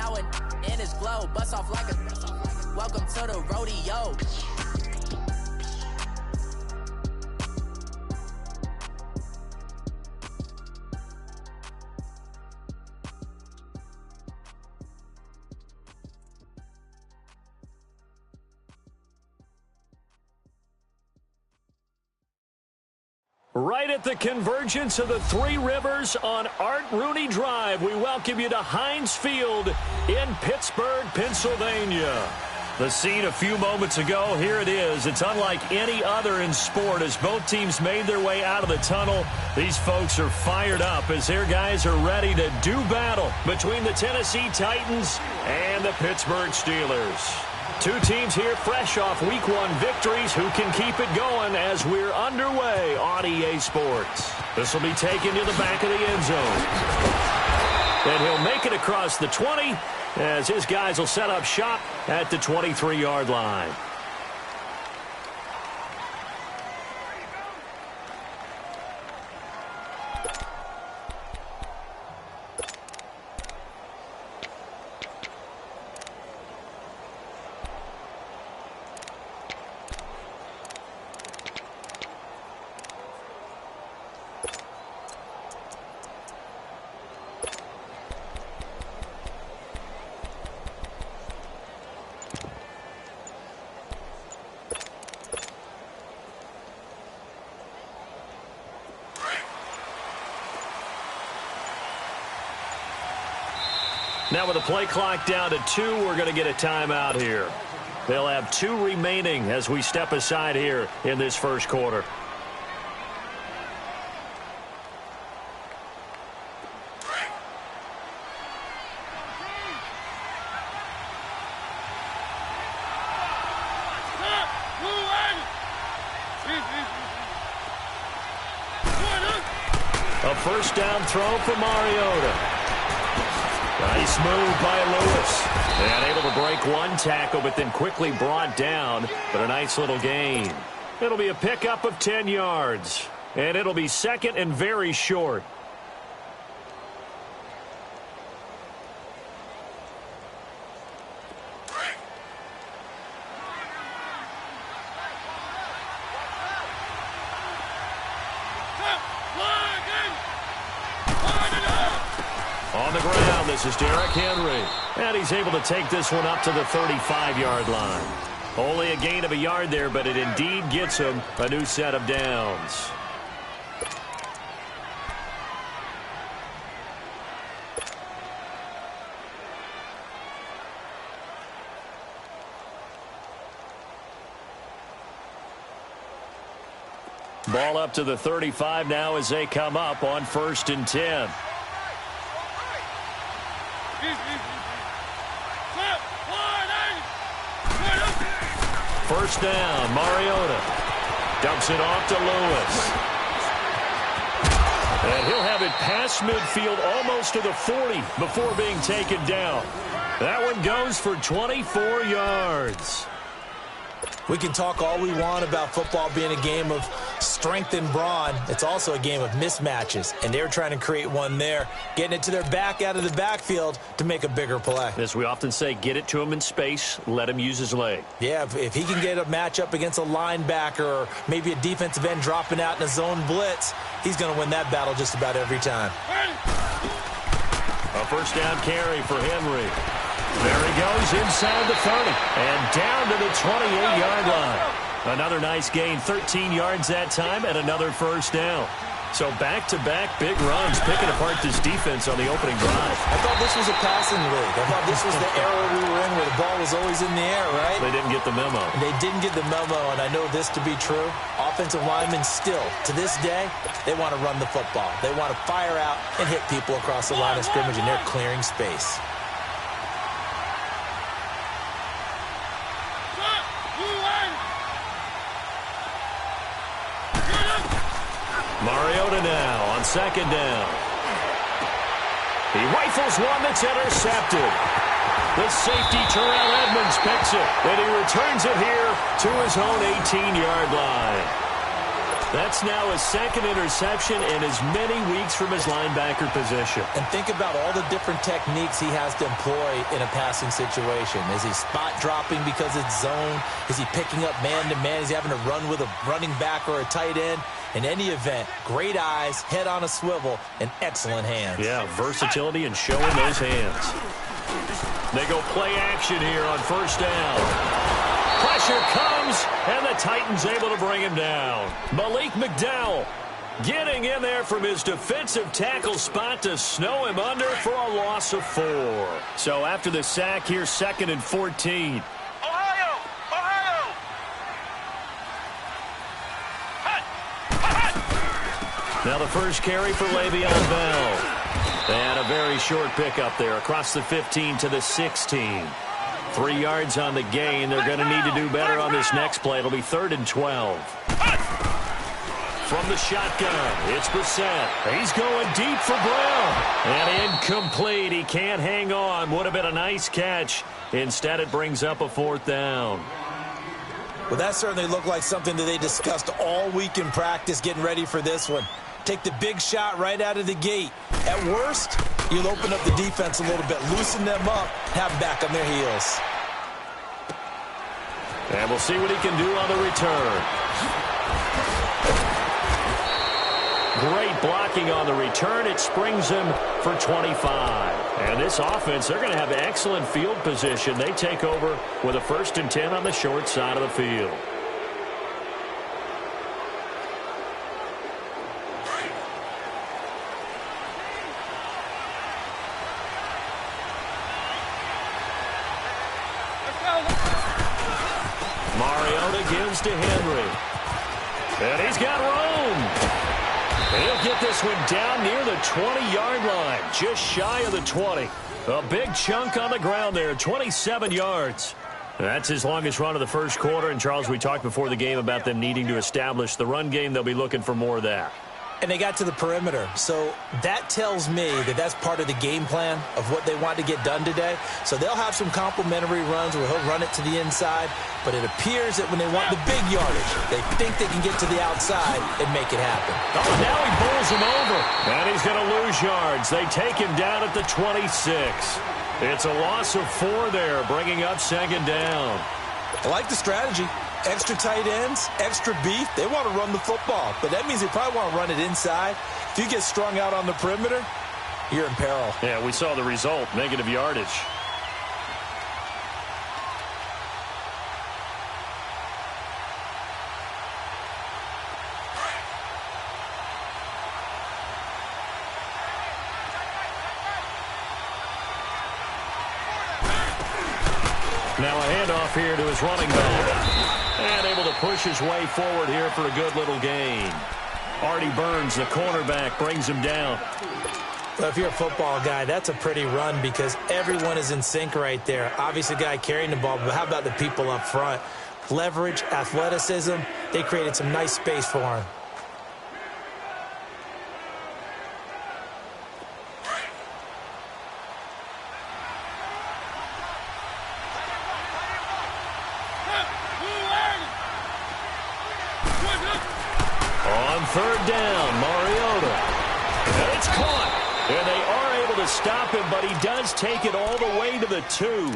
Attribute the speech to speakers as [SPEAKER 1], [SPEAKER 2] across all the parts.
[SPEAKER 1] power in his glow. Bust off like a welcome to the rodeo.
[SPEAKER 2] Right at the convergence of the Three Rivers on Art Rooney Drive, we welcome you to Heinz Field in Pittsburgh, Pennsylvania. The scene a few moments ago, here it is. It's unlike any other in sport as both teams made their way out of the tunnel. These folks are fired up as their guys are ready to do battle between the Tennessee Titans and the Pittsburgh Steelers. Two teams here fresh off Week 1 victories who can keep it going as we're underway on EA Sports. This will be taken to the back of the end zone. And he'll make it across the 20 as his guys will set up shop at the 23-yard line. Now with the play clock down to 2, we're going to get a timeout here. They'll have 2 remaining as we step aside here in this first quarter. A first down throw for Mariota. Nice move by Lewis. And able to break one tackle, but then quickly brought down. But a nice little gain. It'll be a pickup of 10 yards. And it'll be second and very short. On the ground, this is Derrick Henry. And he's able to take this one up to the 35-yard line. Only a gain of a yard there, but it indeed gets him a new set of downs. Ball up to the 35 now as they come up on 1st and 10. First down, Mariota dumps it off to Lewis. And he'll have it past midfield almost to the 40 before being taken down. That one goes for 24 yards.
[SPEAKER 3] We can talk all we want about football being a game of strength and brawn. It's also a game of mismatches, and they're trying to create one there, getting it to their back out of the backfield to make a bigger play.
[SPEAKER 2] As we often say, get it to him in space, let him use his leg.
[SPEAKER 3] Yeah, if he can get a matchup against a linebacker or maybe a defensive end dropping out in a zone blitz, he's going to win that battle just about every time.
[SPEAKER 2] A first down carry for Henry. There he goes inside the 30 and down to the 28-yard line. Another nice gain, 13 yards that time, and another first down. So back-to-back big runs, picking apart this defense on the opening drive.
[SPEAKER 3] I thought this was a passing league. I thought this was the era we were in where the ball was always in the air, right?
[SPEAKER 2] They didn't get the memo.
[SPEAKER 3] They didn't get the memo, and I know this to be true. Offensive linemen still, to this day, they want to run the football. They want to fire out and hit people across the line of scrimmage, and they're clearing space.
[SPEAKER 2] Mariota now on second down. He rifles one that's intercepted. The safety, Terrell Edmonds, picks it, and he returns it here to his own 18-yard line. That's now his second interception in as many weeks from his linebacker position.
[SPEAKER 3] And think about all the different techniques he has to employ in a passing situation. Is he spot dropping because it's zone? Is he picking up man-to-man? Is he having to run with a running back or a tight end? In any event, great eyes, head on a swivel, and excellent hands.
[SPEAKER 2] Yeah, versatility and showing those hands. They go play action here on first down. Pressure comes, and the Titans able to bring him down. Malik McDowell getting in there from his defensive tackle spot to snow him under for a loss of 4. So after the sack, here's 2nd and 14.
[SPEAKER 4] Ohio!
[SPEAKER 2] Now the first carry for Le'Veon Bell. And a very short pickup there across the 15 to the 16. 3 yards on the gain. They're going to need to do better on this next play. It'll be 3rd and 12. From the shotgun, it's Brissett. He's going deep for Brown. And incomplete. He can't hang on. Would have been a nice catch. Instead, it brings up a 4th down.
[SPEAKER 3] Well, that certainly looked like something that they discussed all week in practice getting ready for this one. Take the big shot right out of the gate. At worst, you'll open up the defense a little bit, loosen them up, have them back on their heels.
[SPEAKER 2] And we'll see what he can do on the return. Great blocking on the return. It springs him for 25. And this offense, they're going to have excellent field position. They take over with a 1st and 10 on the short side of the field. Gives to Henry. And he's got room. He'll get this one down near the 20-yard line, just shy of the 20. A big chunk on the ground there, 27 yards. That's his longest run of the first quarter. And, Charles, we talked before the game about them needing to establish the run game. They'll be looking for more of that.
[SPEAKER 3] And they got to the perimeter. So that tells me that that's part of the game plan of what they want to get done today. So they'll have some complimentary runs where he'll run it to the inside. But it appears that when they want the big yardage, they think they can get to the outside and make it happen.
[SPEAKER 2] Oh, now he bowls him over. And he's going to lose yards. They take him down at the 26. It's a loss of 4 there, bringing up 2nd down.
[SPEAKER 3] I like the strategy. Extra tight ends, extra beef. They want to run the football, but that means they probably want to run it inside. If you get strung out on the perimeter, you're in peril.
[SPEAKER 2] Yeah, we saw the result, negative yardage. Now a handoff here to his running back. And able to push his way forward here for a good little gain. Artie Burns, the cornerback, brings him down.
[SPEAKER 3] Well, if you're a football guy, that's a pretty run because everyone is in sync right there. Obviously, the guy carrying the ball, but how about the people up front? Leverage, athleticism, they created some nice space for him.
[SPEAKER 2] On 3rd down, Mariota. And it's caught. And they are able to stop him, but he does take it all the way to the 2.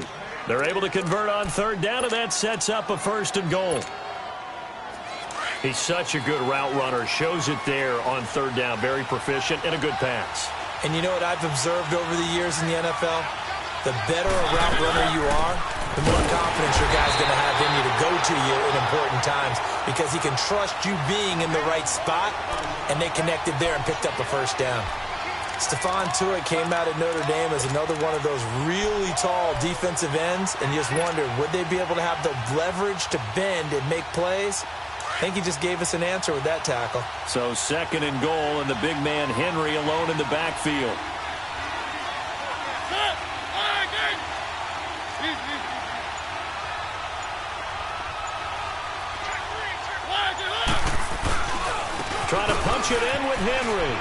[SPEAKER 2] They're able to convert on 3rd down, and that sets up a 1st and goal. He's such a good route runner. Shows it there on 3rd down. Very proficient and a good pass.
[SPEAKER 3] And you know what I've observed over the years in the NFL? The better a route runner you are, the more confidence your guy's going to have in you to go to you in important times because he can trust you being in the right spot, and they connected there and picked up a 1st down. Stephon Tuitt came out of Notre Dame as another one of those really tall defensive ends, and you just wondered, would they be able to have the leverage to bend and make plays? I think he just gave us an answer with that tackle.
[SPEAKER 2] So 2nd and goal, and the big man Henry alone in the backfield. Trying to punch it in with Henry.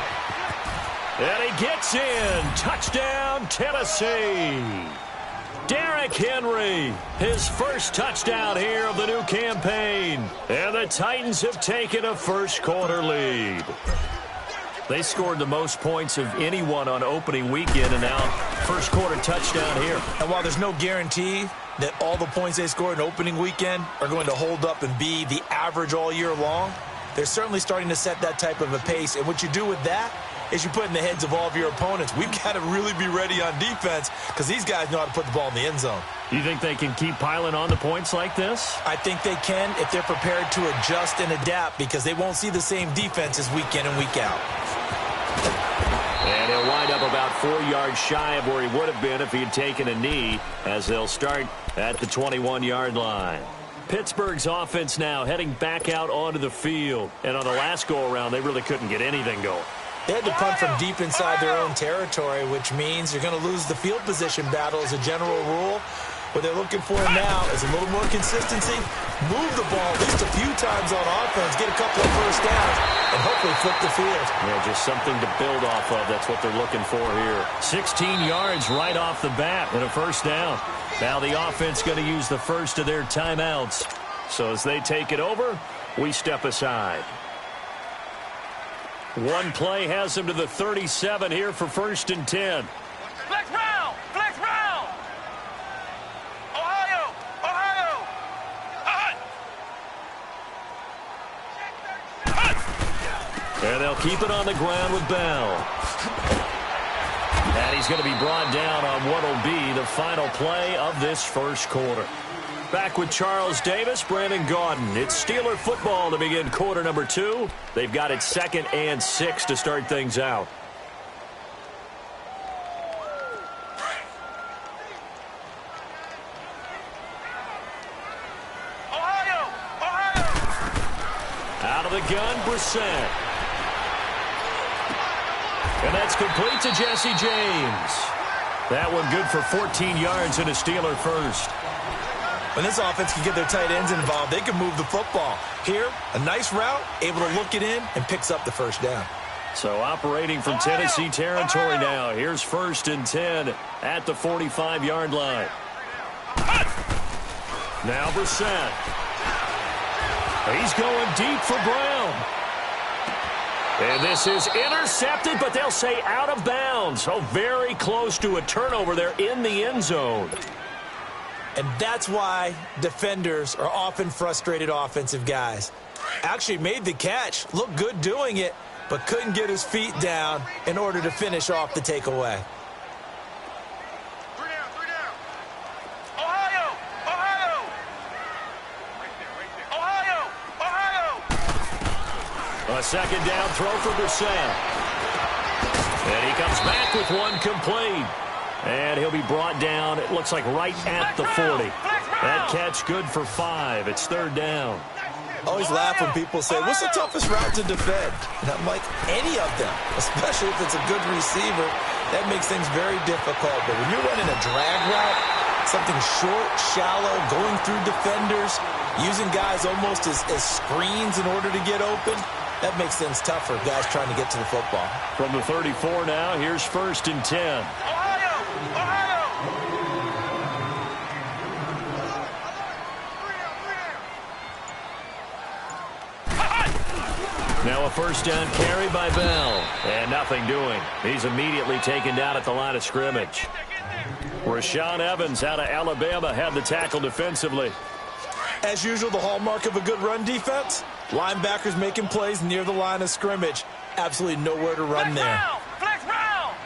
[SPEAKER 2] And he gets in. Touchdown, Tennessee. Derrick Henry, his first touchdown here of the new campaign. And the Titans have taken a first-quarter lead. They scored the most points of anyone on opening weekend, and now first-quarter touchdown here.
[SPEAKER 3] And while there's no guarantee that all the points they scored in opening weekend are going to hold up and be the average all year long, they're certainly starting to set that type of a pace. And what you do with that is you put in the heads of all of your opponents, we've got to really be ready on defense because these guys know how to put the ball in the end zone.
[SPEAKER 2] You think they can keep piling on the points like this?
[SPEAKER 3] I think they can if they're prepared to adjust and adapt because they won't see the same defenses week in and week out.
[SPEAKER 2] And he'll wind up about 4 yards shy of where he would have been if he had taken a knee, as they'll start at the 21-yard line. Pittsburgh's offense now heading back out onto the field. And on the last go-around, they really couldn't get anything going.
[SPEAKER 3] They had to punt from deep inside their own territory, which means you're going to lose the field position battle as a general rule. What they're looking for now is a little more consistency, move the ball at least a few times on offense, get a couple of first downs, and hopefully flip the field.
[SPEAKER 2] Yeah, just something to build off of. That's what they're looking for here. 16 yards right off the bat and a first down. Now the offense going to use the first of their timeouts. So as they take it over, we step aside. One play has them to the 37 here for 1st and 10.
[SPEAKER 4] Flex round! Flex round! Ohio! Ohio!
[SPEAKER 2] And they'll keep it on the ground with Bell. And he's going to be brought down on what will be the final play of this first quarter. Back with Charles Davis, Brandon Gaudin. It's Steeler football to begin quarter number 2. They've got it 2nd and 6 to start things out.
[SPEAKER 4] Ohio! Ohio!
[SPEAKER 2] Out of the gun, Brissett. And that's complete to Jesse James. That one good for 14 yards and a Steeler first.
[SPEAKER 3] When this offense can get their tight ends involved, they can move the football. Here, a nice route, able to look it in, and picks up the first down.
[SPEAKER 2] So operating from Tennessee territory now. Here's 1st and 10 at the 45-yard line. Now Brissett. He's going deep for Brown. And this is intercepted, but they'll say out of bounds. So very close to a turnover there in the end zone.
[SPEAKER 3] And that's why defenders are often frustrated offensive guys. Actually made the catch, looked good doing it, but couldn't get his feet down in order to finish off the takeaway.
[SPEAKER 4] 3 down. Ohio! Ohio! Ohio! Ohio!
[SPEAKER 2] A 2nd down throw for Brissett. And he comes back with one complete. And he'll be brought down, it looks like right at the 40. That catch good for 5. It's 3rd down.
[SPEAKER 3] Always laugh when people say, what's the toughest route to defend? And I'm like, any of them, especially if it's a good receiver. That makes things very difficult. But when you're running a drag route, something short, shallow, going through defenders, using guys almost as screens in order to get open, that makes things tough for guys trying to get to the football.
[SPEAKER 2] From the 34 now, here's 1st and 10. Now a 1st down carry by Bell. And nothing doing. He's immediately taken down at the line of scrimmage. Rashaan Evans out of Alabama had the tackle defensively.
[SPEAKER 3] As usual, the hallmark of a good run defense, linebackers making plays near the line of scrimmage. Absolutely nowhere to run there.
[SPEAKER 4] Flex round!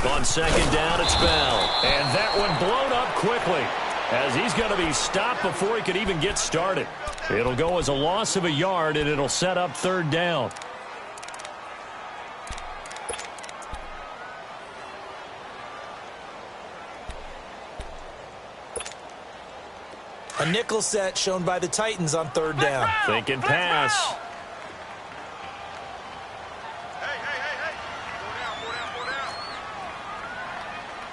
[SPEAKER 2] On 2nd down, it's Bell. And that one blown up quickly, as he's going to be stopped before he could even get started. It'll go as a loss of a yard, and it'll set up 3rd down.
[SPEAKER 3] A nickel set shown by the Titans on 3rd down.
[SPEAKER 2] Thinking pass.
[SPEAKER 4] Hey.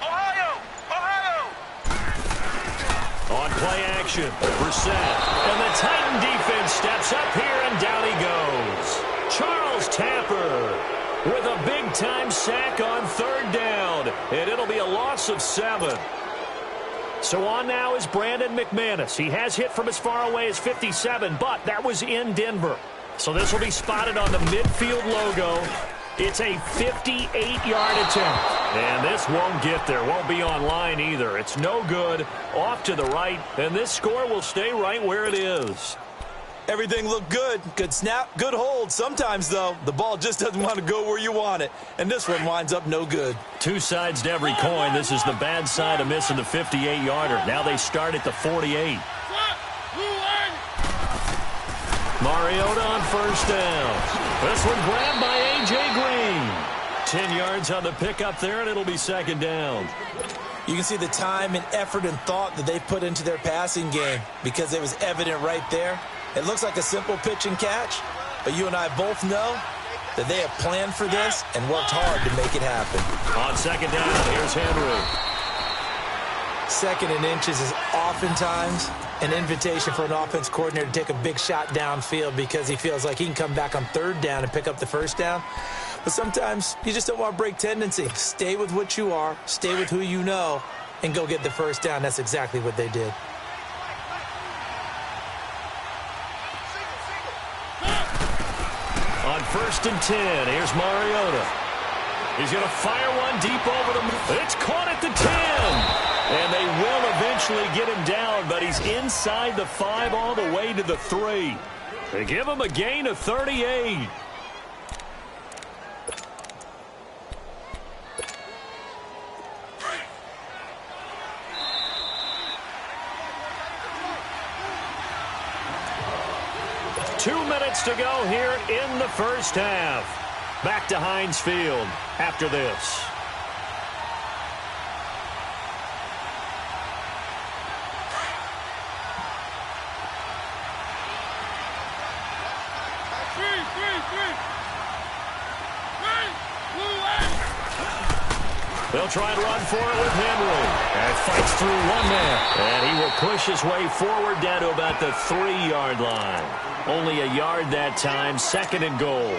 [SPEAKER 4] Ohio!
[SPEAKER 2] On play action, Brissett. And the Titan defense steps big-time sack on third down, and it'll be a loss of 7. So on now is Brandon McManus. He has hit from as far away as 57, but that was in Denver. So this will be spotted on the midfield logo. It's a 58-yard attempt. And this won't get there. Won't be on line either. It's no good. Off to the right. And this score will stay right where it is.
[SPEAKER 3] Everything looked good. Good snap, good hold. Sometimes, though, the ball just doesn't want to go where you want it. And this one winds up no good.
[SPEAKER 2] Two sides to every coin. This is the bad side of missing the 58-yarder. Now they start at the 48. Mariota on first down. This one grabbed by A.J. Green. 10 yards on the pickup there, and it'll be second down.
[SPEAKER 3] You can see the time and effort and thought that they put into their passing game because it was evident right there. It looks like a simple pitch and catch, but you and I both know that they have planned for this and worked hard to make it happen.
[SPEAKER 2] On second down, here's Henry.
[SPEAKER 3] Second and inches is oftentimes an invitation for an offense coordinator to take a big shot downfield because he feels like he can come back on third down and pick up the first down. But sometimes you just don't want to break tendency. Stay with what you are, stay with who you know, and go get the first down. That's exactly what they did.
[SPEAKER 2] On first and 10, here's Mariota. He's going to fire one deep over the... It's caught at the 10. And they will eventually get him down, but he's inside the 5 all the way to the 3. They give him a gain of 38. Two minutes to go here in the first half. Back to Heinz Field after this. They'll try and run for it with Henry. And fights through one man. And he will push his way forward down to about the 3-yard line. Only a yard that time, second and goal.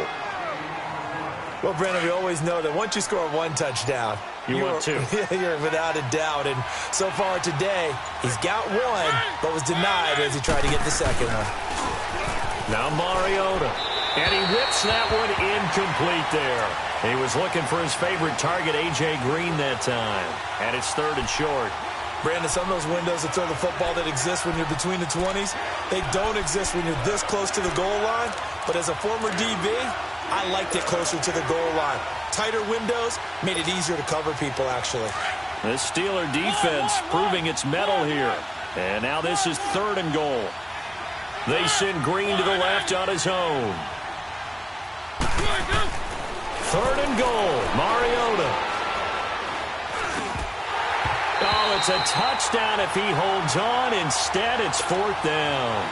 [SPEAKER 3] Well, Brandon, we always know that once you score one touchdown,
[SPEAKER 2] you're
[SPEAKER 3] without a doubt. And so far today, he's got one, but was denied as he tried to get the second one.
[SPEAKER 2] Now Mariota. And he whips that one incomplete there. He was looking for his favorite target, A.J. Green, that time. And it's third and short.
[SPEAKER 3] Brandon, some of those windows to throw the football that exist when you're between the 20s, they don't exist when you're this close to the goal line. But as a former DB, I liked it closer to the goal line. Tighter windows made it easier to cover people, actually.
[SPEAKER 2] The Steeler defense proving its mettle here. And now this is third and goal. They send Green to the left on his own. Third and goal, Mariota. Oh, it's a touchdown if he holds on. Instead, it's fourth down.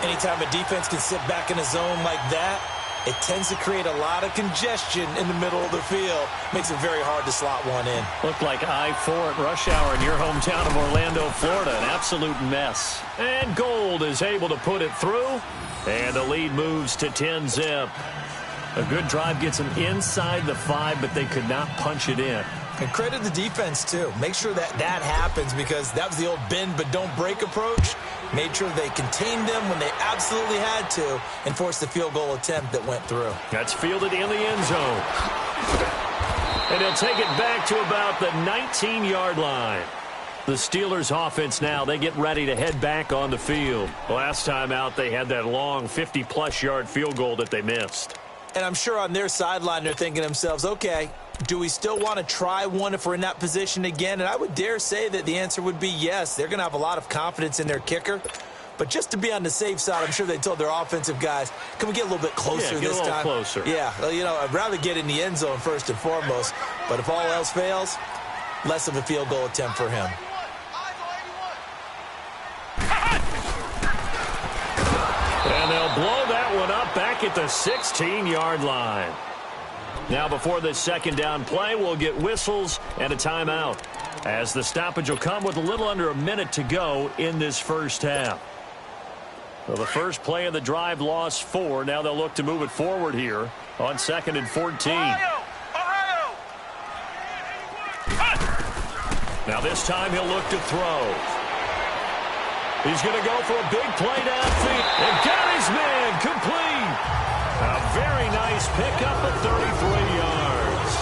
[SPEAKER 3] Anytime a defense can sit back in a zone like that, it tends to create a lot of congestion in the middle of the field. Makes it very hard to slot one in.
[SPEAKER 2] Looked like I-4 at rush hour in your hometown of Orlando, Florida. An absolute mess. And Gold is able to put it through. And the lead moves to 10-zip. A good drive gets them inside the 5, but they could not punch it in.
[SPEAKER 3] And credit the defense, too. Make sure that that happens because that was the old bend but don't break approach. Made sure they contained them when they absolutely had to and forced the field goal attempt that went through.
[SPEAKER 2] That's fielded in the end zone. And they'll take it back to about the 19-yard line. The Steelers offense now, they get ready to head back on the field. Last time out, they had that long 50-plus yard field goal that they missed.
[SPEAKER 3] And I'm sure on their sideline, they're thinking to themselves, okay, do we still want to try one if we're in that position again? And I would dare say that the answer would be yes. They're going to have a lot of confidence in their kicker. But just to be on the safe side, I'm sure they told their offensive guys, can we get a little bit closer this time?
[SPEAKER 2] Get a little closer.
[SPEAKER 3] Yeah, well, you know, I'd rather get in the end zone first and foremost. But if all else fails, less of a field goal attempt for him.
[SPEAKER 2] And they'll blow that one up back at the 16-yard line. Now before this second down play, we'll get whistles and a timeout, as the stoppage will come with a little under a minute to go in this first half. Well, the first play of the drive lost 4. Now they'll look to move it forward here on 2nd and 14. Now this time he'll look to throw. He's going to go for a big play downfield. And got his man complete. A very nice pickup of 33 yards.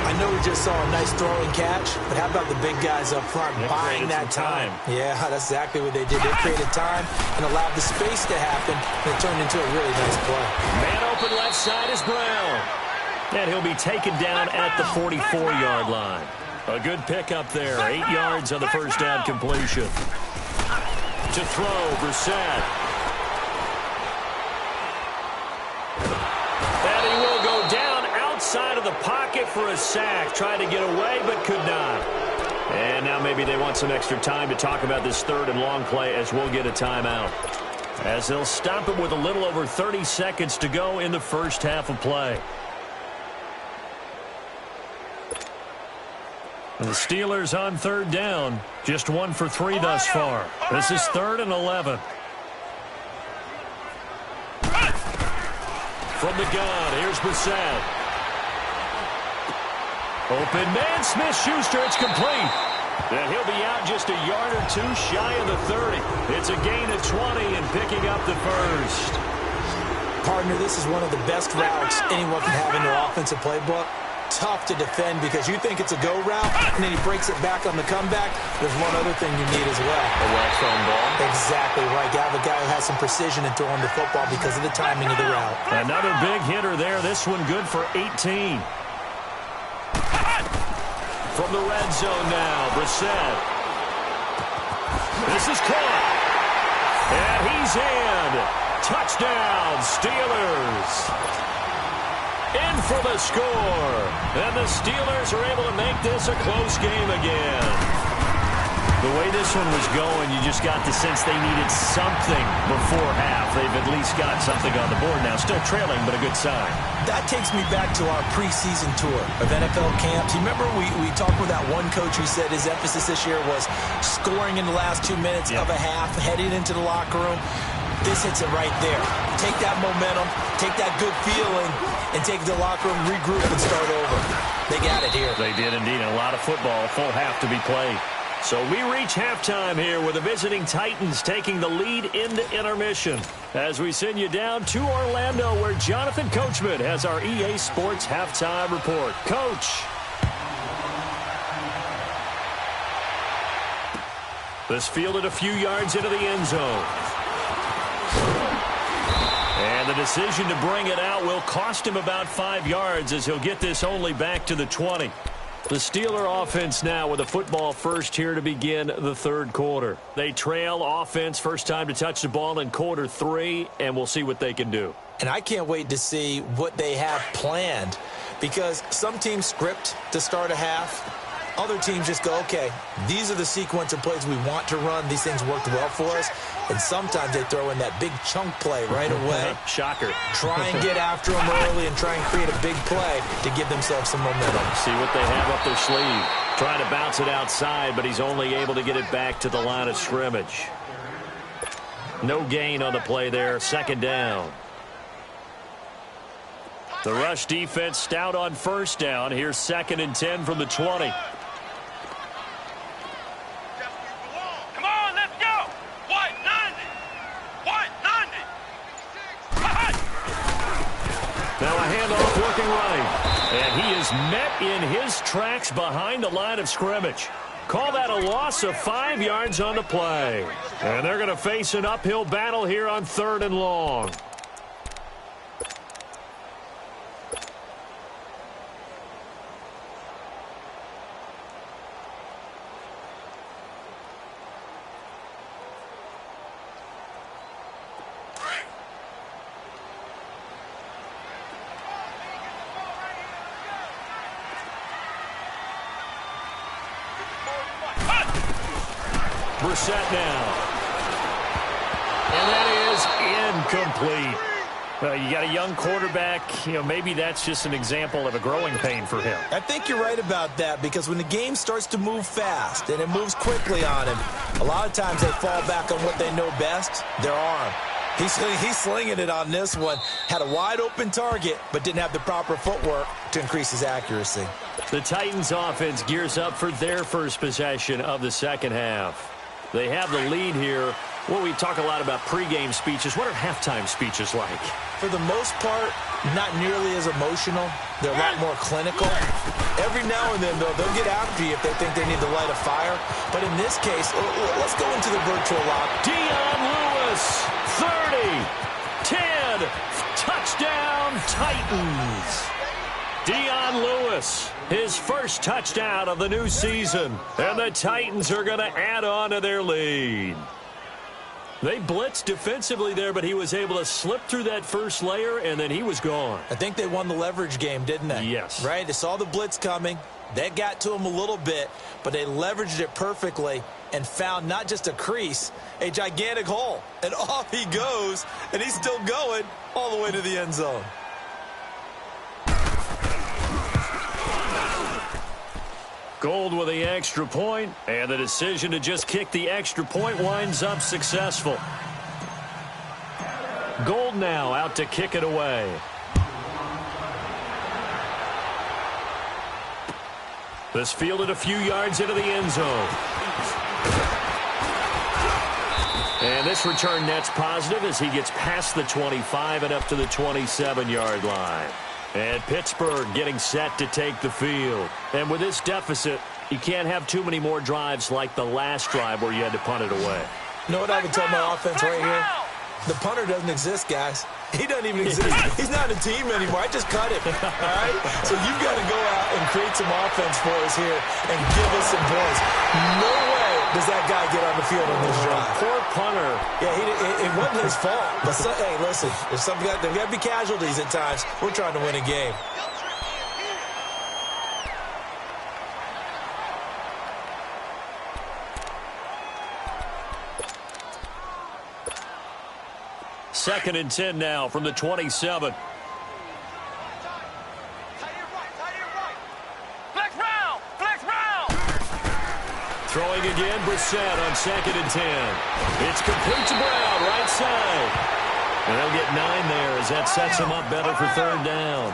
[SPEAKER 3] I know we just saw a nice throwing catch, but how about the big guys up front buying that time? Yeah, that's exactly what they did. They created time and allowed the space to happen, and it turned into a really nice play.
[SPEAKER 2] Man open left side is Brown. And he'll be taken down at the 44-yard line. A good pickup there. 8 yards on the first down completion. To throw, Brissett. And he will go down outside of the pocket for a sack. Tried to get away, but could not. And now maybe they want some extra time to talk about this third and long play as we'll get a timeout. As they'll stop it with a little over 30 seconds to go in the first half of play. The Steelers on third down. Just 1 for 3 thus far. This is 3rd and 11. From the gun, here's Brissett. Open man, Smith-Schuster, it's complete. And he'll be out just a yard or 2 shy of the 30. It's a gain of 20 and picking up the first.
[SPEAKER 3] Partner, this is one of the best routes anyone can have in their offensive playbook. Tough to defend because you think it's a go route, and then he breaks it back on the comeback. There's one other thing you need as well.
[SPEAKER 2] A well-thrown ball.
[SPEAKER 3] Exactly right. You have a guy who has some precision in throwing the football because of the timing of the route.
[SPEAKER 2] Another big hitter there. This one good for 18. From the red zone now, Brissett. This is caught. And he's in. Touchdown, Steelers. In for the score. And the Steelers are able to make this a close game again. The way this one was going, you just got the sense they needed something before half. They've at least got something on the board now. Still trailing, but a good sign.
[SPEAKER 3] That takes me back to our preseason tour of NFL camps. You remember we talked with that one coach who said his emphasis this year was scoring in the last 2 minutes of a half, heading into the locker room. This hits it right there. Take that momentum, take that good feeling, and take the locker room, regroup, and start over. They got it here.
[SPEAKER 2] They did indeed. A lot of football, full half to be played. So we reach halftime here with the visiting Titans taking the lead into intermission. As we send you down to Orlando, where Jonathan Coachman has our EA Sports halftime report. Coach. This fielded a few yards into the end zone. And the decision to bring it out will cost him about 5 yards as he'll get this only back to the 20. The Steeler offense now with a football first here to begin the third quarter. They trail offense first time to touch the ball in quarter 3, and we'll see what they can do.
[SPEAKER 3] And I can't wait to see what they have planned because some teams script to start a half. Other teams just go, okay, these are the sequence of plays we want to run. These things worked well for us. And sometimes they throw in that big chunk play right away.
[SPEAKER 2] Shocker.
[SPEAKER 3] Try and get after them early and try and create a big play to give themselves some momentum.
[SPEAKER 2] See what they have up their sleeve. Trying to bounce it outside, but he's only able to get it back to the line of scrimmage. No gain on the play there. Second down. The rush defense stout on first down. Here's 2nd and 10 from the 20. Now a handoff looking right. And he is met in his tracks behind the line of scrimmage. Call that a loss of 5 yards on the play. And they're going to face an uphill battle here on 3rd and long. Brissett now. And that is incomplete. You got a young quarterback. Maybe that's just an example of a growing pain for him.
[SPEAKER 3] I think you're right about that because when the game starts to move fast and it moves quickly on him, a lot of times they fall back on what they know best, their arm. He's slinging it on this one. Had a wide-open target, but didn't have the proper footwork to increase his accuracy.
[SPEAKER 2] The Titans offense gears up for their first possession of the second half. They have the lead here. Well, we talk a lot about pregame speeches. What are halftime speeches like?
[SPEAKER 3] For the most part, not nearly as emotional. They're a lot more clinical. Every now and then, though, they'll get after you if they think they need to light a fire. But in this case, let's go into the virtual lock.
[SPEAKER 2] Dion Lewis, 30, 10, touchdown Titans. Dion Lewis, his first touchdown of the new season. And the Titans are going to add on to their lead. They blitzed defensively there, but he was able to slip through that first layer, and then he was gone.
[SPEAKER 3] I think they won the leverage game, didn't they?
[SPEAKER 2] Yes.
[SPEAKER 3] Right? They saw the blitz coming. That got to him a little bit, but they leveraged it perfectly and found not just a crease, a gigantic hole. And off he goes, and he's still going all the way to the end zone.
[SPEAKER 2] Gold with the extra point, and the decision to just kick the extra point winds up successful. Gold now out to kick it away. This fielded a few yards into the end zone. And this return net's positive as he gets past the 25 and up to the 27-yard line. And Pittsburgh getting set to take the field. And with this deficit, you can't have too many more drives like the last drive where you had to punt it away.
[SPEAKER 3] You know what I would tell my offense right here? The punter doesn't exist, guys. He doesn't even exist. He's not a team anymore. I just cut him. All right? So you've got to go out and create some offense for us here and give us some points. No way does that guy get on the field on this drive.
[SPEAKER 2] Poor punter.
[SPEAKER 3] Yeah, it wasn't his fault. But hey, listen, there's got to be casualties at times. We're trying to win a game.
[SPEAKER 2] Second and 10 now from the 27. Throwing again, Brissett on second and 10. It's complete to Brown, right side. And they'll get 9 there as that sets them up better for third down.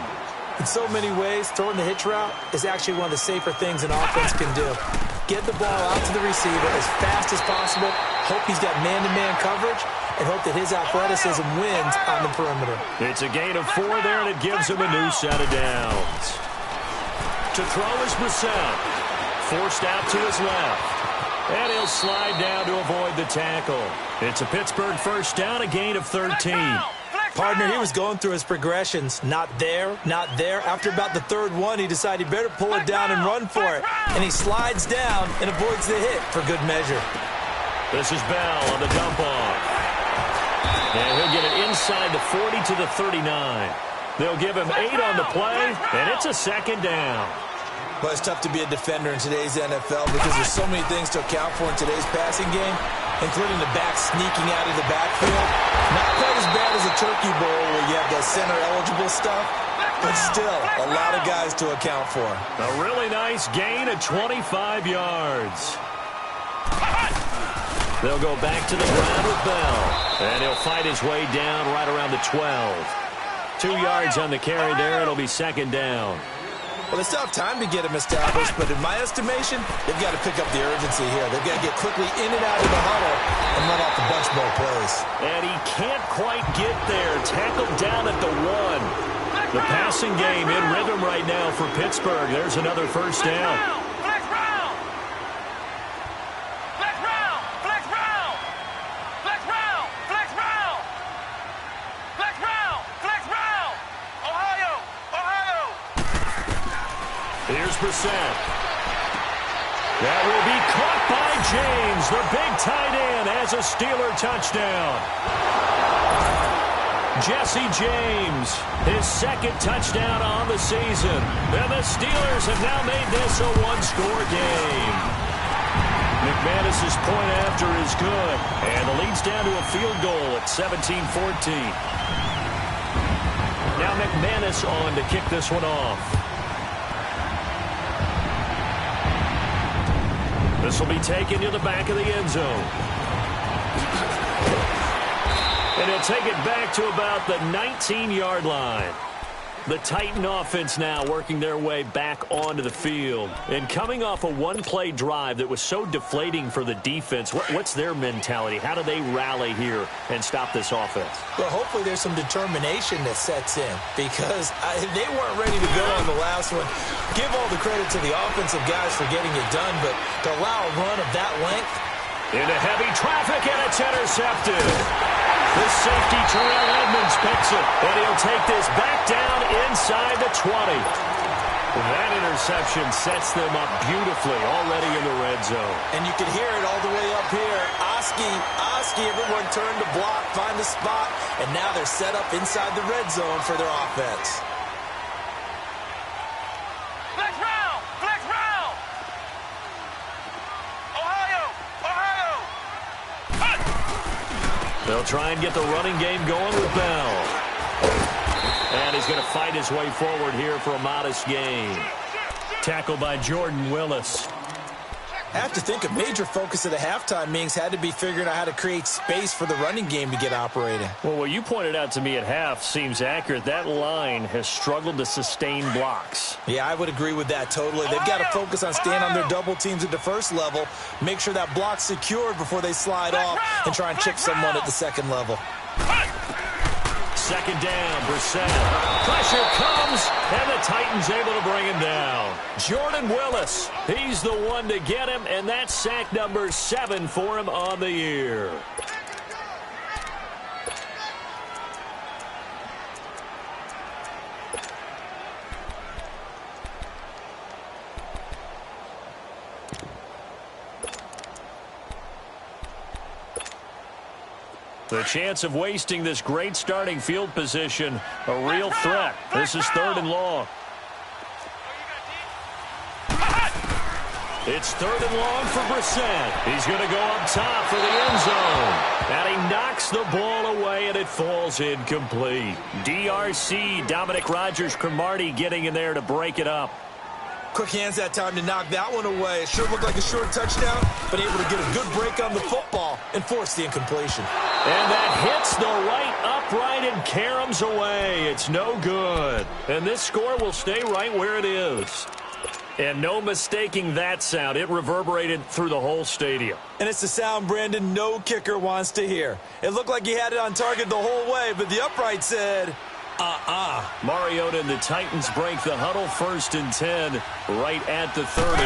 [SPEAKER 3] In so many ways, throwing the hitch route is actually one of the safer things an offense can do. Get the ball out to the receiver as fast as possible, hope he's got man-to-man coverage, and hope that his athleticism wins on the perimeter.
[SPEAKER 2] It's a gain of 4 there, and it gives him a new set of downs. To throw is Brissett. Forced out to his left. And he'll slide down to avoid the tackle. It's a Pittsburgh first down, a gain of 13.
[SPEAKER 3] Partner, he was going through his progressions. Not there, not there. After about the third one, he decided he better pull it down and run for it. And he slides down and avoids the hit for good measure.
[SPEAKER 2] This is Bell on the dump off. And he'll get it inside the 40 to the 39. They'll give him 8 on the play, and it's a second down.
[SPEAKER 3] Well, it's tough to be a defender in today's NFL because there's so many things to account for in today's passing game, including the back sneaking out of the backfield. Not quite as bad as a turkey bowl where you have the center-eligible stuff, but still a lot of guys to account for.
[SPEAKER 2] A really nice gain of 25 yards. They'll go back to the ground with Bell. And he'll fight his way down right around the 12. 2 yards on the carry there. It'll be second down.
[SPEAKER 3] Well, they still have time to get him established, but in my estimation, they've got to pick up the urgency here. They've got to get quickly in and out of the huddle and run off the bunch more plays.
[SPEAKER 2] And he can't quite get there. Tackled down at the 1. The passing game in rhythm right now for Pittsburgh. There's another first down. Here's Brissett. That will be caught by James. The big tight end has a Steeler touchdown. Jesse James, his second touchdown on the season. And the Steelers have now made this a one-score game. McManus's point after is good. And the lead's down to a field goal at 17-14. Now McManus on to kick this one off. This will be taken to the back of the end zone. And he'll take it back to about the 19-yard line. The Titan offense now working their way back onto the field. And coming off a one-play drive that was so deflating for the defense, what's their mentality? How do they rally here and stop this offense?
[SPEAKER 3] Well, hopefully there's some determination that sets in because they weren't ready to go on the last one. Give all the credit to the offensive guys for getting it done, but to allow a run of that length.
[SPEAKER 2] Into heavy traffic, and it's intercepted. The safety, Terrell Edmonds, picks it, and he'll take this back down inside the 20. That interception sets them up beautifully already in the red zone.
[SPEAKER 3] And you can hear it all the way up here. Oski, everyone turned to block, find a spot, and now they're set up inside the red zone for their offense.
[SPEAKER 4] Flex round! Flex round! Ohio! Ohio!
[SPEAKER 2] They'll try and get the running game going with Bell. And he's going to fight his way forward here for a modest gain. Tackled by Jordan Willis.
[SPEAKER 3] I have to think a major focus of the halftime meetings had to be figuring out how to create space for the running game to get operating.
[SPEAKER 2] Well, what you pointed out to me at half seems accurate. That line has struggled to sustain blocks.
[SPEAKER 3] Yeah, I would agree with that totally. They've got to focus on staying on their double teams at the first level, make sure that block's secured before they slide off and try and chip someone at the second level.
[SPEAKER 2] Second down, Brissett. Pressure comes, and the Titans able to bring him down. Jordan Willis, he's the one to get him, and that's sack number 7 for him on the year. The chance of wasting this great starting field position, a real threat. This is 3rd and long. It's 3rd and long for Brissett. He's going to go up top for the end zone. And he knocks the ball away, and it falls incomplete. DRC, Dominic Rodgers-Cromartie getting in there to break it up.
[SPEAKER 3] Quick hands that time to knock that one away. It sure looked like a short touchdown, but able to get a good break on the football and force the incompletion.
[SPEAKER 2] And that hits the right upright and caroms away. It's no good. And this score will stay right where it is. And no mistaking that sound. It reverberated through the whole stadium.
[SPEAKER 3] And it's the sound Brandon no kicker wants to hear. It looked like he had it on target the whole way, but the upright said,
[SPEAKER 2] Mariota and the Titans break the huddle, 1st and 10, right at the 30.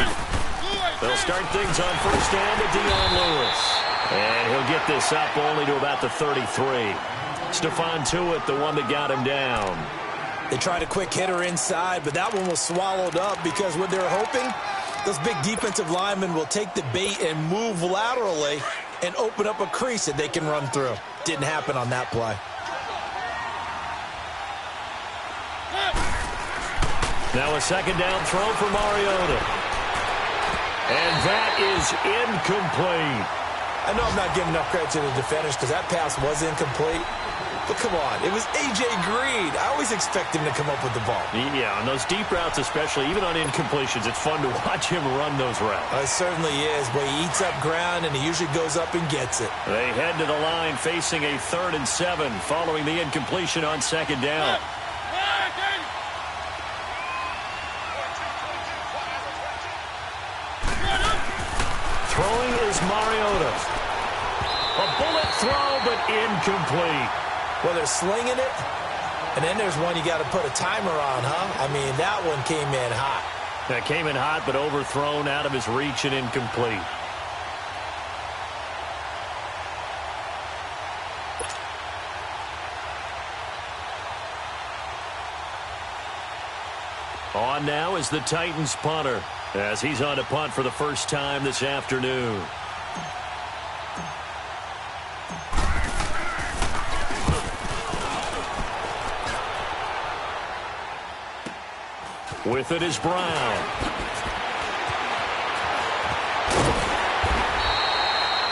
[SPEAKER 2] They'll start things on 1st down to Dion Lewis. And he'll get this up only to about the 33. Stephon Tuitt, the one that got him down.
[SPEAKER 3] They tried a quick hitter inside, but that one was swallowed up because what they're hoping, those big defensive linemen will take the bait and move laterally and open up a crease that they can run through. Didn't happen on that play.
[SPEAKER 2] Now a 2nd down throw for Mariota. And that is incomplete.
[SPEAKER 3] I know I'm not giving enough credit to the defenders because that pass was incomplete. But come on, it was A.J. Green. I always expect him to come up with the ball.
[SPEAKER 2] Yeah, on those deep routes especially, even on incompletions, it's fun to watch him run those routes.
[SPEAKER 3] It certainly is, but he eats up ground and he usually goes up and gets it.
[SPEAKER 2] They head to the line facing a 3rd and 7 following the incompletion on 2nd down. Throwing is Mariota. A bullet throw, but incomplete.
[SPEAKER 3] Well, they're slinging it, and then there's one you got to put a timer on, huh? I mean, that one came in hot.
[SPEAKER 2] That came in hot, but overthrown, out of his reach and incomplete. On now is the Titans punter, as he's on to punt for the first time this afternoon. With it is Brown.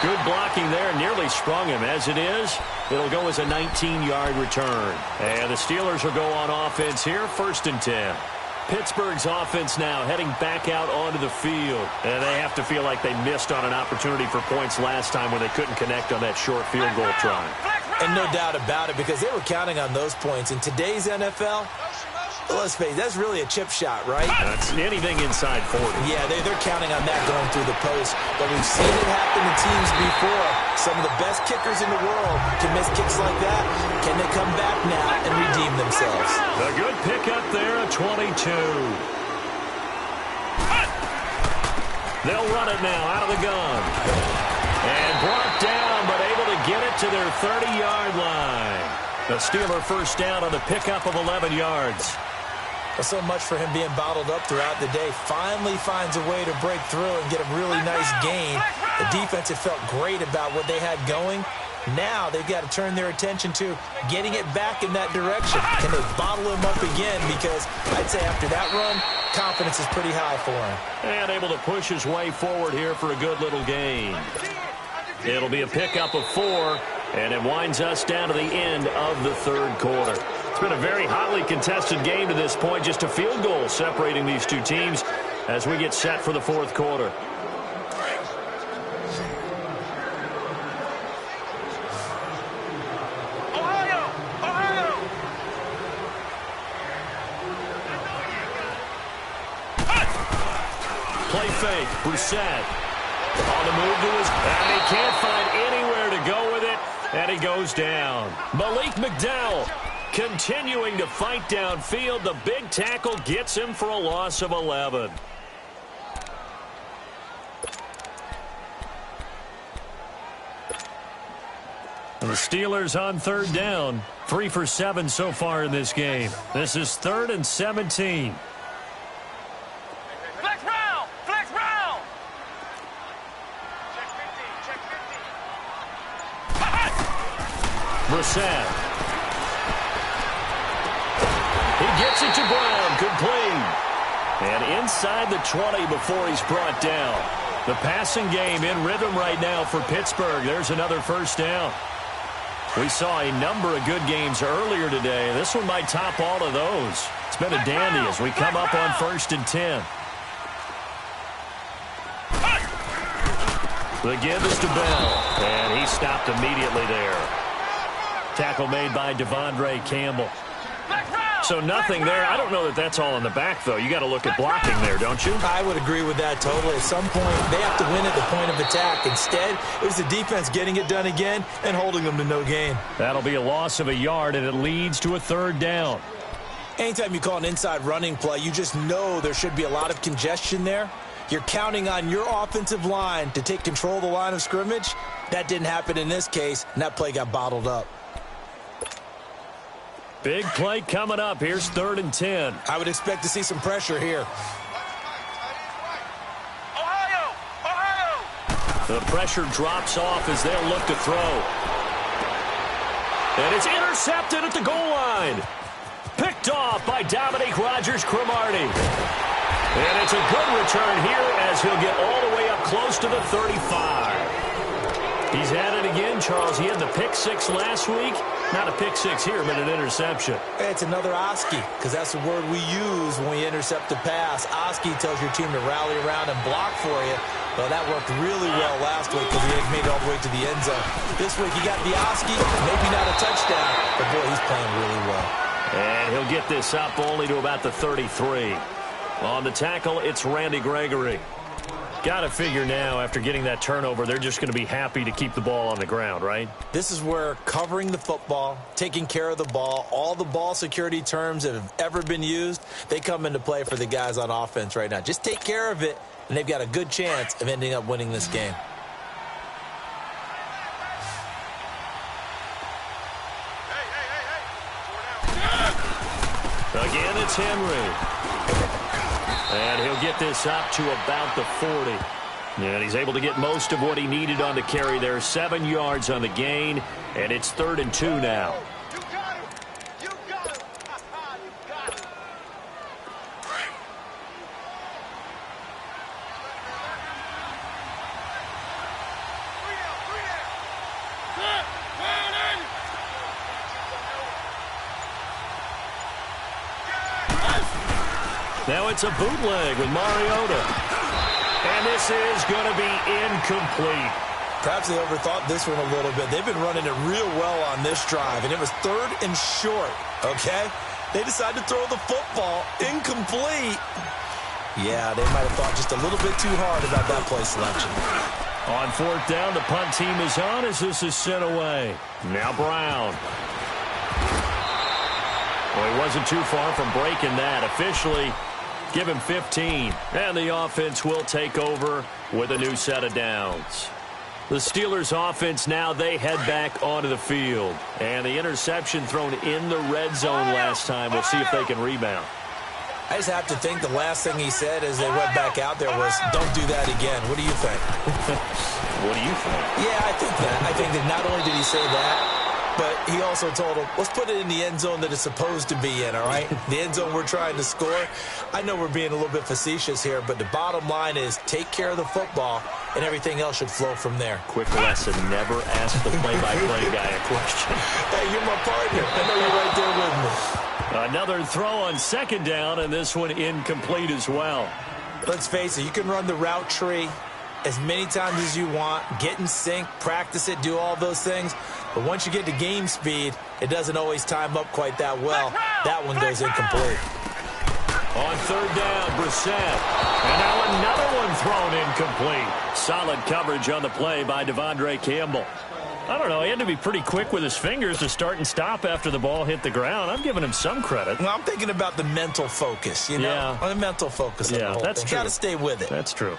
[SPEAKER 2] Good blocking there, nearly sprung him. As it is, it'll go as a 19-yard return. And the Steelers will go on offense here, 1st and 10. Pittsburgh's offense now heading back out onto the field. And they have to feel like they missed on an opportunity for points last time when they couldn't connect on that short field goal try.
[SPEAKER 3] And no doubt about it, because they were counting on those points. In today's NFL, let's face it, that's really a chip shot, right?
[SPEAKER 2] That's anything inside 40.
[SPEAKER 3] Yeah, they're counting on that going through the post. But we've seen it happen to teams before. Some of the best kickers in the world can miss kicks like that. Can they come back now and redeem themselves?
[SPEAKER 2] A good pickup there, a 22. They'll run it now out of the gun. And brought down, but able to get it to their 30-yard line. The Steeler first down on the pickup of 11 yards.
[SPEAKER 3] So much for him being bottled up throughout the day. Finally finds a way to break through and get a really nice gain. The defense had felt great about what they had going. Now they've got to turn their attention to getting it back in that direction. Can they bottle him up again? Because I'd say after that run, confidence is pretty high for him.
[SPEAKER 2] And able to push his way forward here for a good little gain. It'll be a pickup of 4, and it winds us down to the end of the third quarter. It's been a very hotly contested game to this point. Just a field goal separating these two teams as we get set for the fourth quarter. Play fake, Brissett. On the move to his, and he can't find anywhere to go with it, and he goes down. Malik McDowell continuing to fight downfield. The big tackle gets him for a loss of 11. The Steelers on third down. 3 for 7 so far in this game. This is 3rd and 17. Brissett. He gets it to Brown, complete. And inside the 20 before he's brought down. The passing game in rhythm right now for Pittsburgh. There's another first down. We saw a number of good games earlier today. This one might top all of those. It's been a dandy as we come up on 1st and 10. The give is to Bell, and he stopped immediately there. Tackle made by Devondre Campbell. So nothing there. I don't know that that's all in the back, though. You got to look at blocking there, don't you?
[SPEAKER 3] I would agree with that totally. At some point, they have to win at the point of attack. Instead, it was the defense getting it done again and holding them to no gain.
[SPEAKER 2] That'll be a loss of a yard, and it leads to a 3rd down.
[SPEAKER 3] Anytime you call an inside running play, you just know there should be a lot of congestion there. You're counting on your offensive line to take control of the line of scrimmage. That didn't happen in this case, and that play got bottled up.
[SPEAKER 2] Big play coming up. Here's 3rd and 10.
[SPEAKER 3] I would expect to see some pressure here.
[SPEAKER 2] The pressure drops off as they'll look to throw. And it's intercepted at the goal line. Picked off by Dominique Rodgers-Cromartie. And it's a good return here as he'll get all the way up close to the 35. He's at it again, Charles. He had the pick 6 last week. Not a pick 6 here, but an interception.
[SPEAKER 3] It's another Oski, because that's the word we use when we intercept a pass. Oski tells your team to rally around and block for you. Well, that worked really well last week because he made it all the way to the end zone. This week he got the Oski, maybe not a touchdown, but boy, he's playing really well.
[SPEAKER 2] And he'll get this up only to about the 33. On the tackle, it's Randy Gregory. Got to figure now, after getting that turnover, they're just going to be happy to keep the ball on the ground, right?
[SPEAKER 3] This is where covering the football, taking care of the ball, all the ball security terms that have ever been used, they come into play for the guys on offense right now. Just take care of it, and they've got a good chance of ending up winning this game.
[SPEAKER 2] Again, it's Henry. And he'll get this up to about the 40. And he's able to get most of what he needed on the carry there. 7 yards on the gain, and it's 3rd and 2 now.
[SPEAKER 4] You got him. You got him. You got him.
[SPEAKER 2] Now it's a bootleg with Mariota. And this is going to be incomplete.
[SPEAKER 3] Perhaps they overthought this one a little bit. They've been running it real well on this drive, and it was 3rd and short, okay? They decided to throw the football incomplete. Yeah, they might have thought just a little bit too hard about that play selection.
[SPEAKER 2] On 4th down, the punt team is on as this is sent away. Now Brown. Well, he wasn't too far from breaking that. Officially, give him 15. And the offense will take over with a new set of downs. The Steelers offense now, they head back onto the field. And the interception thrown in the red zone last time. We'll see if they can rebound.
[SPEAKER 3] I just have to think the last thing he said as they went back out there was, don't do that again. What do you think?
[SPEAKER 2] What do you think?
[SPEAKER 3] Yeah, I think that. I think that not only did he say that, but he also told him, let's put it in the end zone that it's supposed to be in, all right? The end zone we're trying to score. I know we're being a little bit facetious here, but the bottom line is take care of the football, and everything else should flow from there.
[SPEAKER 2] Quick lesson, never ask the play-by-play guy a question.
[SPEAKER 3] Hey, you're my partner. I know you're right there with me.
[SPEAKER 2] Another throw on 2nd down, and this one incomplete as well.
[SPEAKER 3] Let's face it, you can run the route tree as many times as you want, get in sync, practice it, do all those things. But once you get to game speed, it doesn't always time up quite that well. That one goes incomplete.
[SPEAKER 2] On 3rd down, Brissett. And now another one thrown incomplete. Solid coverage on the play by Devondre Campbell. I don't know, he had to be pretty quick with his fingers to start and stop after the ball hit the ground. I'm giving him some credit.
[SPEAKER 3] Well, I'm thinking about the mental focus, you know?
[SPEAKER 2] Yeah.
[SPEAKER 3] The mental focus of the whole
[SPEAKER 2] that's
[SPEAKER 3] thing.
[SPEAKER 2] true.
[SPEAKER 3] Got to stay with it.
[SPEAKER 2] That's true.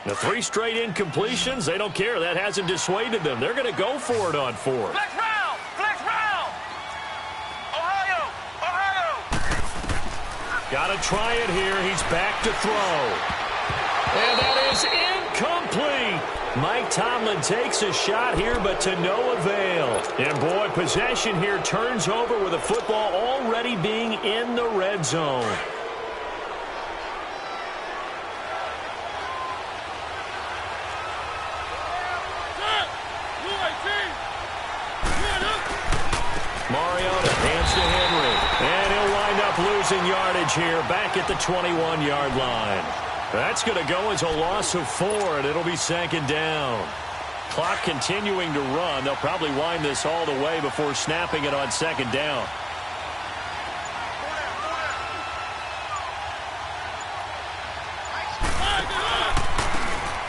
[SPEAKER 2] The 3 straight incompletions, they don't care. That hasn't dissuaded them. They're going to go for it on 4th.
[SPEAKER 4] Flex round! Flex round! Ohio! Ohio!
[SPEAKER 2] Got to try it here. He's back to throw. And that is incomplete. Mike Tomlin takes a shot here, but to no avail. And, boy, possession here turns over with the football already being in the red zone. Mariota hands to Henry. And he'll wind up losing yardage here back at the 21-yard line. That's going to go as a loss of 4, and it'll be 2nd down. Clock continuing to run. They'll probably wind this all the way before snapping it on 2nd down.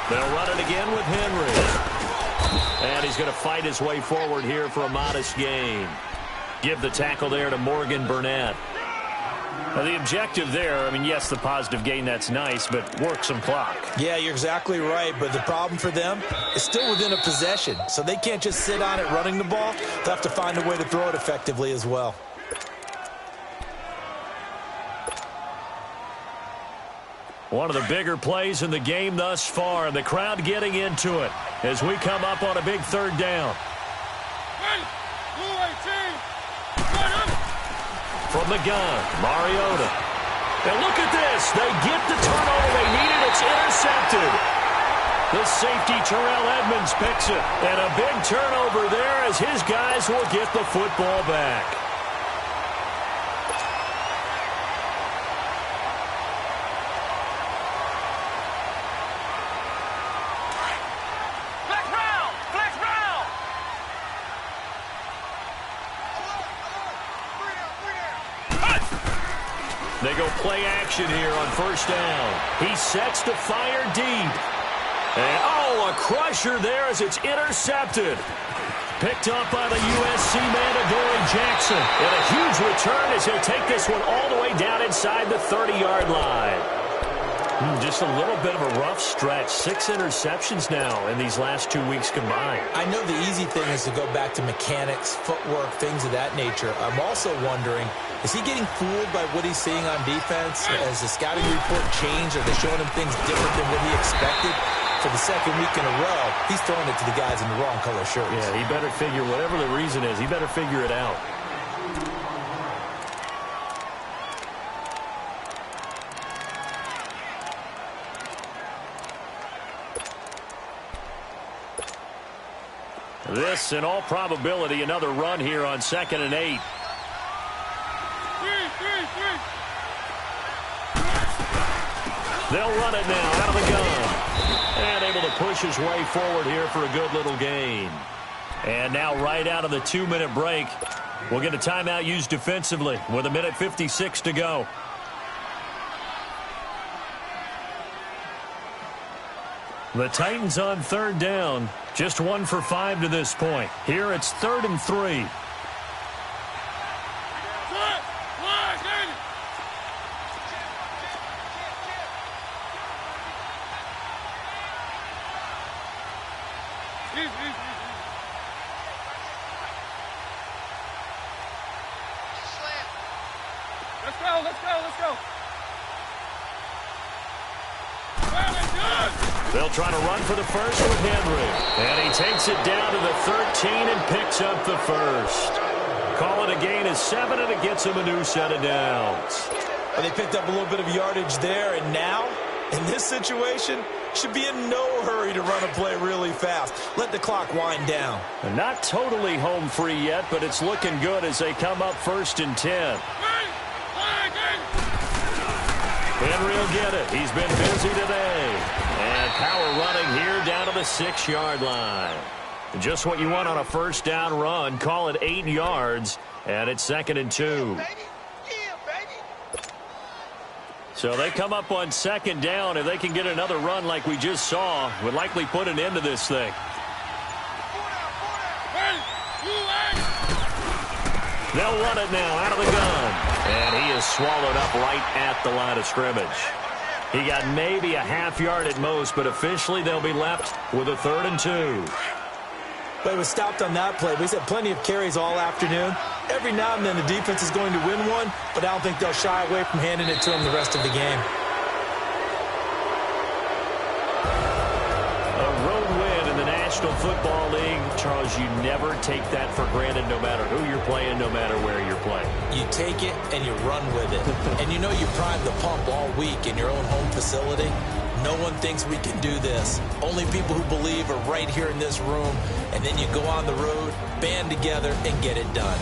[SPEAKER 2] They'll run it again with Henry. And he's going to fight his way forward here for a modest gain. Give the tackle there to Morgan Burnett. Now, the objective there, I mean, yes, the positive gain, that's nice, but work some clock.
[SPEAKER 3] Yeah, you're exactly right, but the problem for them is still within a possession, so they can't just sit on it running the ball. They'll have to find a way to throw it effectively as well.
[SPEAKER 2] One of the bigger plays in the game thus far, and the crowd getting into it as we come up on a big 3rd down. From the gun, Mariota. And look at this. They get the turnover they needed. It's intercepted. The safety, Terrell Edmonds, picks it. And a big turnover there as his guys will get the football back. They go play action here on 1st down. He sets to fire deep. And, oh, a crusher there as it's intercepted. Picked up by the USC man, Adoree Jackson. And a huge return as he'll take this one all the way down inside the 30-yard line. Just a little bit of a rough stretch. 6 interceptions now in these last 2 weeks combined.
[SPEAKER 3] I know the easy thing is to go back to mechanics, footwork, things of that nature. I'm also wondering, is he getting fooled by what he's seeing on defense? Has the scouting report changed? Are they showing him things different than what he expected? For the 2nd week in a row, he's throwing it to the guys in the wrong color shirts.
[SPEAKER 2] Yeah, he better figure, whatever the reason is, he better figure it out. This, in all probability, another run here on 2nd and 8. They'll run it now out of the gun. And able to push his way forward here for a good little gain. And now right out of the 2-minute break, we'll get a timeout used defensively with 1:56 to go. The Titans on 3rd down, just 1 for 5 to this point. Here it's 3rd and 3. They'll try to run for the first with Henry. And he takes it down to the 13 and picks up the first. Call it a gain of 7, and it gets him a new set of downs.
[SPEAKER 3] Well, they picked up a little bit of yardage there, and now, in this situation, should be in no hurry to run a play really fast. Let the clock wind down.
[SPEAKER 2] And not totally home free yet, but it's looking good as they come up 1st and 10. Henry will get it. He's been busy today. And power running here down to the 6-yard line. Just what you want on a 1st down run. Call it 8 yards, and it's 2nd and 2. So they come up on 2nd down. If they can get another run like we just saw, would likely put an end to this thing. They'll run it now out of the gun. And he is swallowed up right at the line of scrimmage. He got maybe a half yard at most, but officially they'll be left with a 3rd and 2.
[SPEAKER 3] But he was stopped on that play. We've had plenty of carries all afternoon. Every now and then the defense is going to win one, but I don't think they'll shy away from handing it to him the rest of the game.
[SPEAKER 2] A road win in the National Football League. Charles, you never take that for granted no matter who you're playing, no matter where you're playing.
[SPEAKER 3] You take it and you run with it. And you know you primed the pump all week in your own home facility. No one thinks we can do this. Only people who believe are right here in this room. And then you go on the road, band together, and get it done.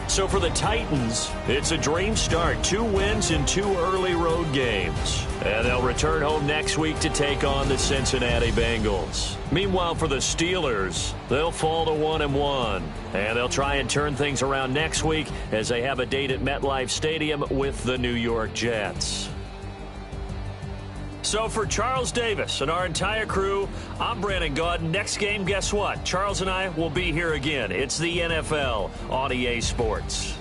[SPEAKER 2] So for the Titans, it's a dream start. 2 wins in 2 early road games. And they'll return home next week to take on the Cincinnati Bengals. Meanwhile, for the Steelers, they'll fall to 1-1. And they'll try and turn things around next week as they have a date at MetLife Stadium with the New York Jets. So for Charles Davis and our entire crew, I'm Brandon Gaudin. Next game, guess what? Charles and I will be here again. It's the NFL on EA Sports.